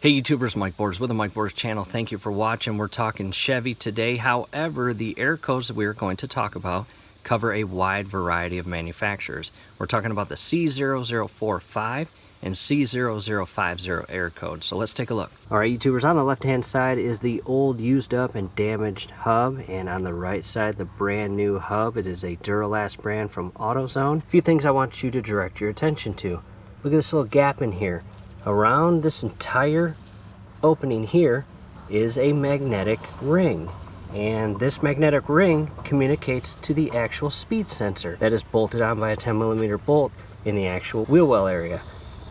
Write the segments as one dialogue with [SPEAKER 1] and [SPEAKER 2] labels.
[SPEAKER 1] Hey YouTubers, Mike Borders with the Mike Borders channel. Thank you for watching. We're talking Chevy today. However, the air codes that we are going to talk about cover a wide variety of manufacturers. We're talking about the C0045 and C0050 air codes. So let's take a look. All right, YouTubers, on the left-hand side is the old, used up, and damaged hub, and on the right side, the brand new hub. It is a Duralast brand from AutoZone. A few things I want you to direct your attention to. Look at this little gap in here. Around this entire opening here is a magnetic ring, and this magnetic ring communicates to the actual speed sensor that is bolted on by a 10mm bolt in the actual wheel well area.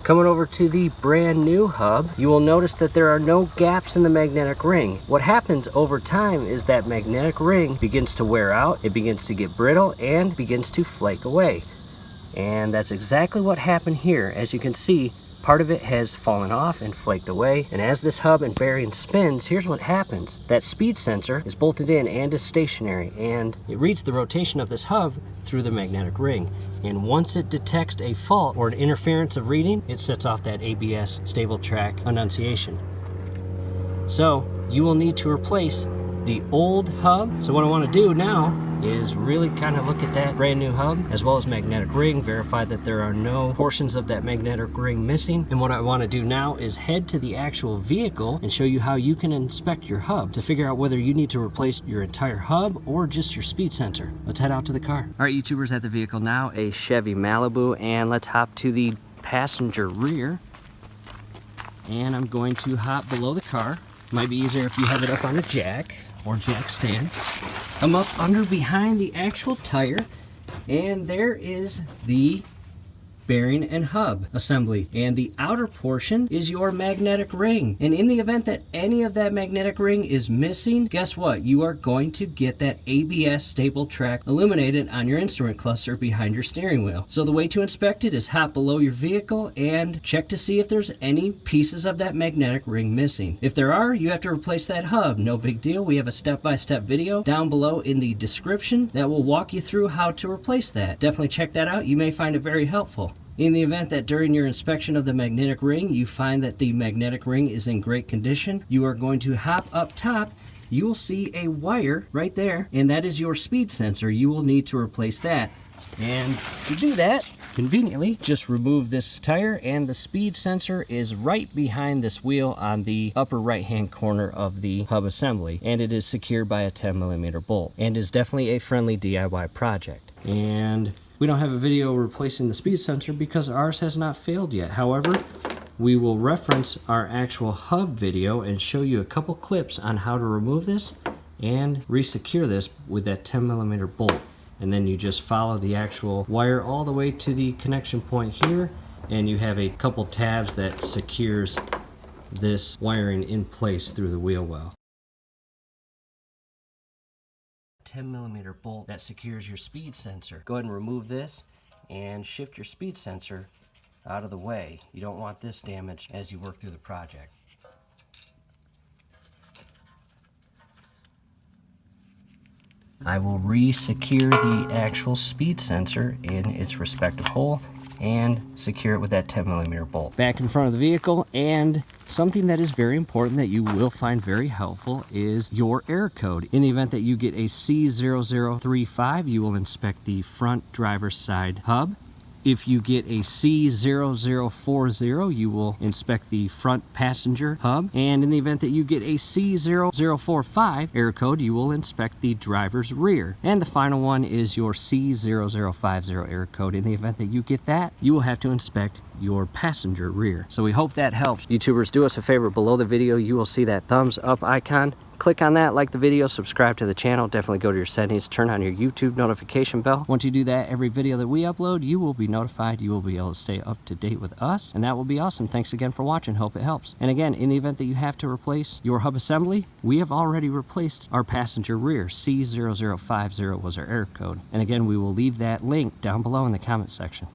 [SPEAKER 1] Coming over to the brand new hub, you will notice that there are no gaps in the magnetic ring. What happens over time is that magnetic ring begins to wear out, it begins to get brittle, and begins to flake away. And that's exactly what happened here. As you can see, part of it has fallen off and flaked away, and as this hub and bearing spins, here's what happens. That speed sensor is bolted in and is stationary, and it reads the rotation of this hub through the magnetic ring. And once it detects a fault or an interference of reading, it sets off that ABS stable track annunciation. So you will need to replace the old hub. So what I want to do now is really kind of look at that brand new hub as well as magnetic ring, verify that there are no portions of that magnetic ring missing. And what I want to do now is head to the actual vehicle and show you how you can inspect your hub to figure out whether you need to replace your entire hub or just your speed sensor. Let's head out to the car. All right, YouTubers, at the vehicle now, a Chevy Malibu, and let's hop to the passenger rear. And I'm going to hop below the car. Might be easier if you have it up on a jack or jack stand. I'm up under behind the actual tire, and there is the bearing and hub assembly, and the outer portion is your magnetic ring. And in the event that any of that magnetic ring is missing, guess what? You are going to get that ABS stable track illuminated on your instrument cluster behind your steering wheel. So the way to inspect it is hop below your vehicle and check to see if there's any pieces of that magnetic ring missing. If there are, you have to replace that hub. No big deal. We have a step-by-step video down below in the description that will walk you through how to replace that. Definitely check that out. You may find it very helpful. In the event that during your inspection of the magnetic ring, you find that the magnetic ring is in great condition, you are going to hop up top. You will see a wire right there, and that is your speed sensor. You will need to replace that. And to do that, conveniently, just remove this tire, and the speed sensor is right behind this wheel on the upper right-hand corner of the hub assembly, and it is secured by a 10mm bolt, and is definitely a friendly DIY project. And we don't have a video replacing the speed sensor because ours has not failed yet. However, we will reference our actual hub video and show you a couple clips on how to remove this and re-secure this with that 10mm bolt. And then you just follow the actual wire all the way to the connection point here, and you have a couple tabs that secures this wiring in place through the wheel well. 10mm bolt that secures your speed sensor. Go ahead and remove this and shift your speed sensor out of the way. You don't want this damaged as you work through the project. I will re-secure the actual speed sensor in its respective hole and secure it with that 10mm bolt. Back in front of the vehicle, and something that is very important that you will find very helpful is your air code. In the event that you get a C0035, you will inspect the front driver's side hub. If you get a C0040, you will inspect the front passenger hub. And in the event that you get a C0045 air code, you will inspect the driver's rear. And the final one is your C0050 air code. In the event that you get that, you will have to inspect your passenger rear. So we hope that helps. YouTubers, do us a favor. Below the video, you will see that thumbs up icon. Click on that, like the video, subscribe to the channel. Definitely go to your settings, turn on your YouTube notification bell. Once you do that, every video that we upload, you will be notified. You will be able to stay up to date with us, and that will be awesome. Thanks again for watching. Hope it helps. And again, in the event that you have to replace your hub assembly, we have already replaced our passenger rear. C0050 was our air code. And again, we will leave that link down below in the comment section.